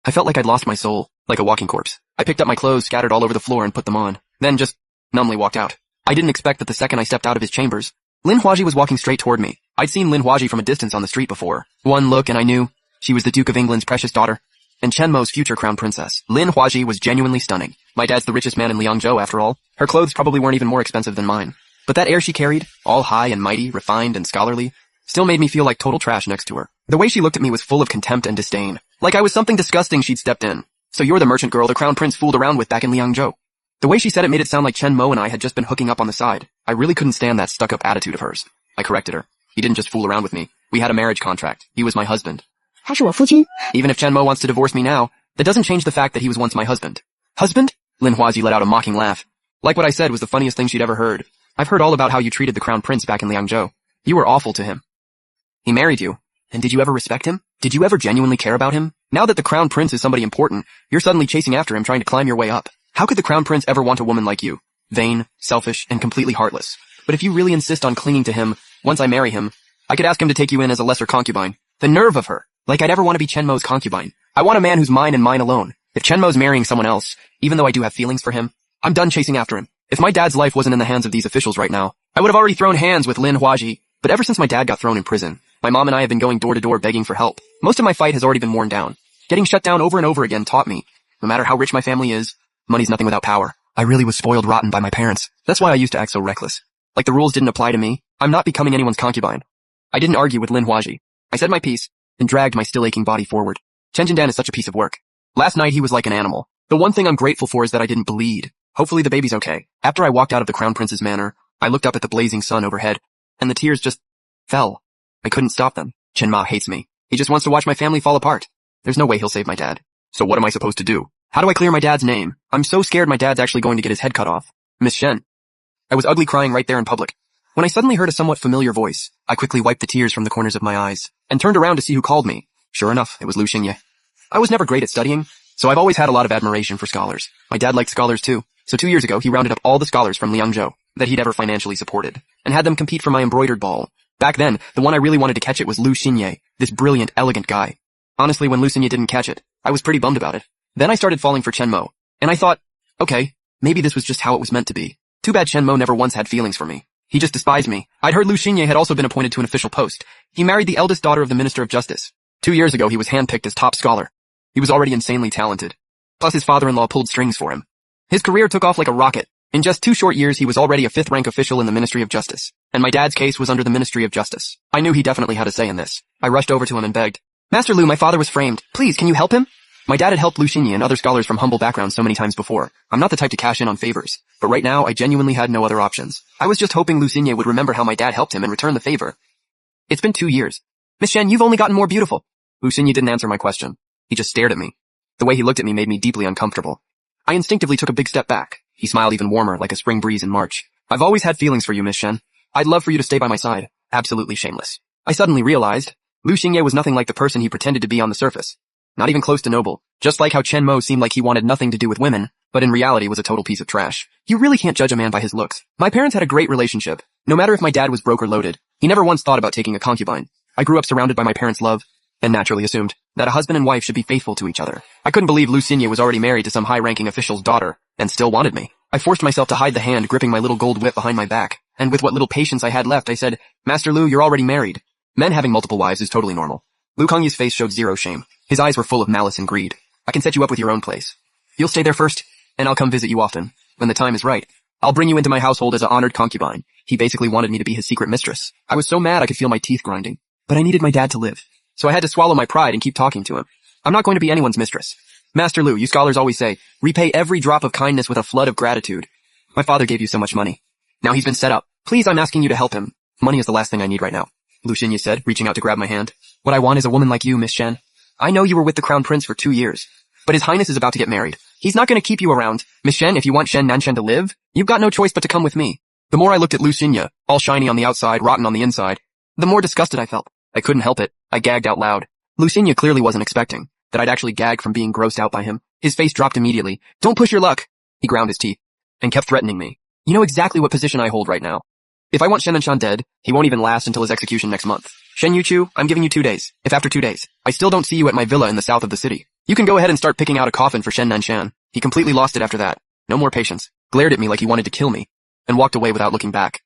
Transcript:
I felt like I'd lost my soul, like a walking corpse. I picked up my clothes scattered all over the floor and put them on, then just numbly walked out. I didn't expect that the second I stepped out of his chambers, Lin Huaji was walking straight toward me. I'd seen Lin Huaji from a distance on the street before. One look and I knew she was the Duke of England's precious daughter and Chen Mo's future crown princess. Lin Huaji was genuinely stunning. My dad's the richest man in Liangzhou after all. Her clothes probably weren't even more expensive than mine. But that air she carried, all high and mighty, refined and scholarly, still made me feel like total trash next to her. The way she looked at me was full of contempt and disdain. Like I was something disgusting she'd stepped in. So you're the merchant girl the crown prince fooled around with back in Liangzhou. The way she said it made it sound like Chen Mo and I had just been hooking up on the side. I really couldn't stand that stuck-up attitude of hers. I corrected her. He didn't just fool around with me. We had a marriage contract. He was my husband. 他是我父亲。 Even if Chen Mo wants to divorce me now, that doesn't change the fact that he was once my husband. Husband? Lin Huaji let out a mocking laugh. Like what I said was the funniest thing she'd ever heard. I've heard all about how you treated the crown prince back in Liangzhou. You were awful to him. He married you. And did you ever respect him? Did you ever genuinely care about him? Now that the crown prince is somebody important, you're suddenly chasing after him trying to climb your way up. How could the crown prince ever want a woman like you? Vain, selfish, and completely heartless. But if you really insist on clinging to him, once I marry him, I could ask him to take you in as a lesser concubine. The nerve of her. Like I'd ever want to be Chen Mo's concubine. I want a man who's mine and mine alone. If Chen Mo's marrying someone else, even though I do have feelings for him, I'm done chasing after him. If my dad's life wasn't in the hands of these officials right now, I would have already thrown hands with Lin Huaji. But ever since my dad got thrown in prison, my mom and I have been going door to door begging for help. Most of my fight has already been worn down. Getting shut down over and over again taught me, no matter how rich my family is, money's nothing without power. I really was spoiled rotten by my parents. That's why I used to act so reckless. Like the rules didn't apply to me. I'm not becoming anyone's concubine. I didn't argue with Lin Huaji. I said my piece, and dragged my still aching body forward. Chen Jindan is such a piece of work. Last night he was like an animal. The one thing I'm grateful for is that I didn't bleed. Hopefully the baby's okay. After I walked out of the crown prince's manor, I looked up at the blazing sun overhead, and the tears just fell. I couldn't stop them. Chen Ma hates me. He just wants to watch my family fall apart. There's no way he'll save my dad. So what am I supposed to do? How do I clear my dad's name? I'm so scared my dad's actually going to get his head cut off. Miss Shen. I was ugly crying right there in public. When I suddenly heard a somewhat familiar voice, I quickly wiped the tears from the corners of my eyes, and turned around to see who called me. Sure enough, it was Lu Xinye. I was never great at studying, so I've always had a lot of admiration for scholars. My dad liked scholars too, so 2 years ago he rounded up all the scholars from Liangzhou that he'd ever financially supported, and had them compete for my embroidered ball. Back then, the one I really wanted to catch it was Lu Xinye, this brilliant, elegant guy. Honestly, when Lu Xinye didn't catch it, I was pretty bummed about it. Then I started falling for Chen Mo, and I thought, okay, maybe this was just how it was meant to be. Too bad Chen Mo never once had feelings for me. He just despised me. I'd heard Lu Xinye had also been appointed to an official post. He married the eldest daughter of the Minister of Justice. 2 years ago he was handpicked as top scholar. He was already insanely talented. Plus his father-in-law pulled strings for him. His career took off like a rocket. In just 2 short years he was already a 5th rank official in the Ministry of Justice. And my dad's case was under the Ministry of Justice. I knew he definitely had a say in this. I rushed over to him and begged, Master Lu, my father was framed. Please, can you help him? My dad had helped Lu Xinye and other scholars from humble backgrounds so many times before. I'm not the type to cash in on favors. But right now, I genuinely had no other options. I was just hoping Lu Xinye would remember how my dad helped him and return the favor. It's been 2 years. Miss Shen, you've only gotten more beautiful. Lu Xinye didn't answer my question. He just stared at me. The way he looked at me made me deeply uncomfortable. I instinctively took a big step back. He smiled even warmer, like a spring breeze in March. I've always had feelings for you, Miss Shen. I'd love for you to stay by my side. Absolutely shameless. I suddenly realized Lu Xinye was nothing like the person he pretended to be on the surface. Not even close to noble. Just like how Chen Mo seemed like he wanted nothing to do with women, but in reality was a total piece of trash. You really can't judge a man by his looks. My parents had a great relationship. No matter if my dad was broke or loaded, he never once thought about taking a concubine. I grew up surrounded by my parents' love, and naturally assumed that a husband and wife should be faithful to each other. I couldn't believe Lu Xinye was already married to some high-ranking official's daughter, and still wanted me. I forced myself to hide the hand gripping my little gold whip behind my back, and with what little patience I had left, I said, Master Lu, you're already married. Men having multiple wives is totally normal. Lu Kongyi's face showed zero shame. His eyes were full of malice and greed. I can set you up with your own place. You'll stay there first, and I'll come visit you often. When the time is right, I'll bring you into my household as an honored concubine. He basically wanted me to be his secret mistress. I was so mad I could feel my teeth grinding. But I needed my dad to live. So I had to swallow my pride and keep talking to him. I'm not going to be anyone's mistress. Master Lu, you scholars always say, repay every drop of kindness with a flood of gratitude. My father gave you so much money. Now he's been set up. Please, I'm asking you to help him. Money is the last thing I need right now. Lu Xinye said, reaching out to grab my hand. What I want is a woman like you, Miss Shen. I know you were with the Crown Prince for 2 years, but His Highness is about to get married. He's not going to keep you around. Miss Shen, if you want Shen Nanshen to live, you've got no choice but to come with me. The more I looked at Lu Xinye, all shiny on the outside, rotten on the inside, the more disgusted I felt. I couldn't help it. I gagged out loud. Lu Xinye clearly wasn't expecting that I'd actually gag from being grossed out by him. His face dropped immediately. Don't push your luck. He ground his teeth and kept threatening me. You know exactly what position I hold right now. If I want Shen Nanshan dead, he won't even last until his execution next month. Shen Yuchu, I'm giving you 2 days. If after 2 days, I still don't see you at my villa in the south of the city, You can go ahead and start picking out a coffin for Shen Nanshan. He completely lost it after that. No more patience. Glared at me like he wanted to kill me, and walked away without looking back.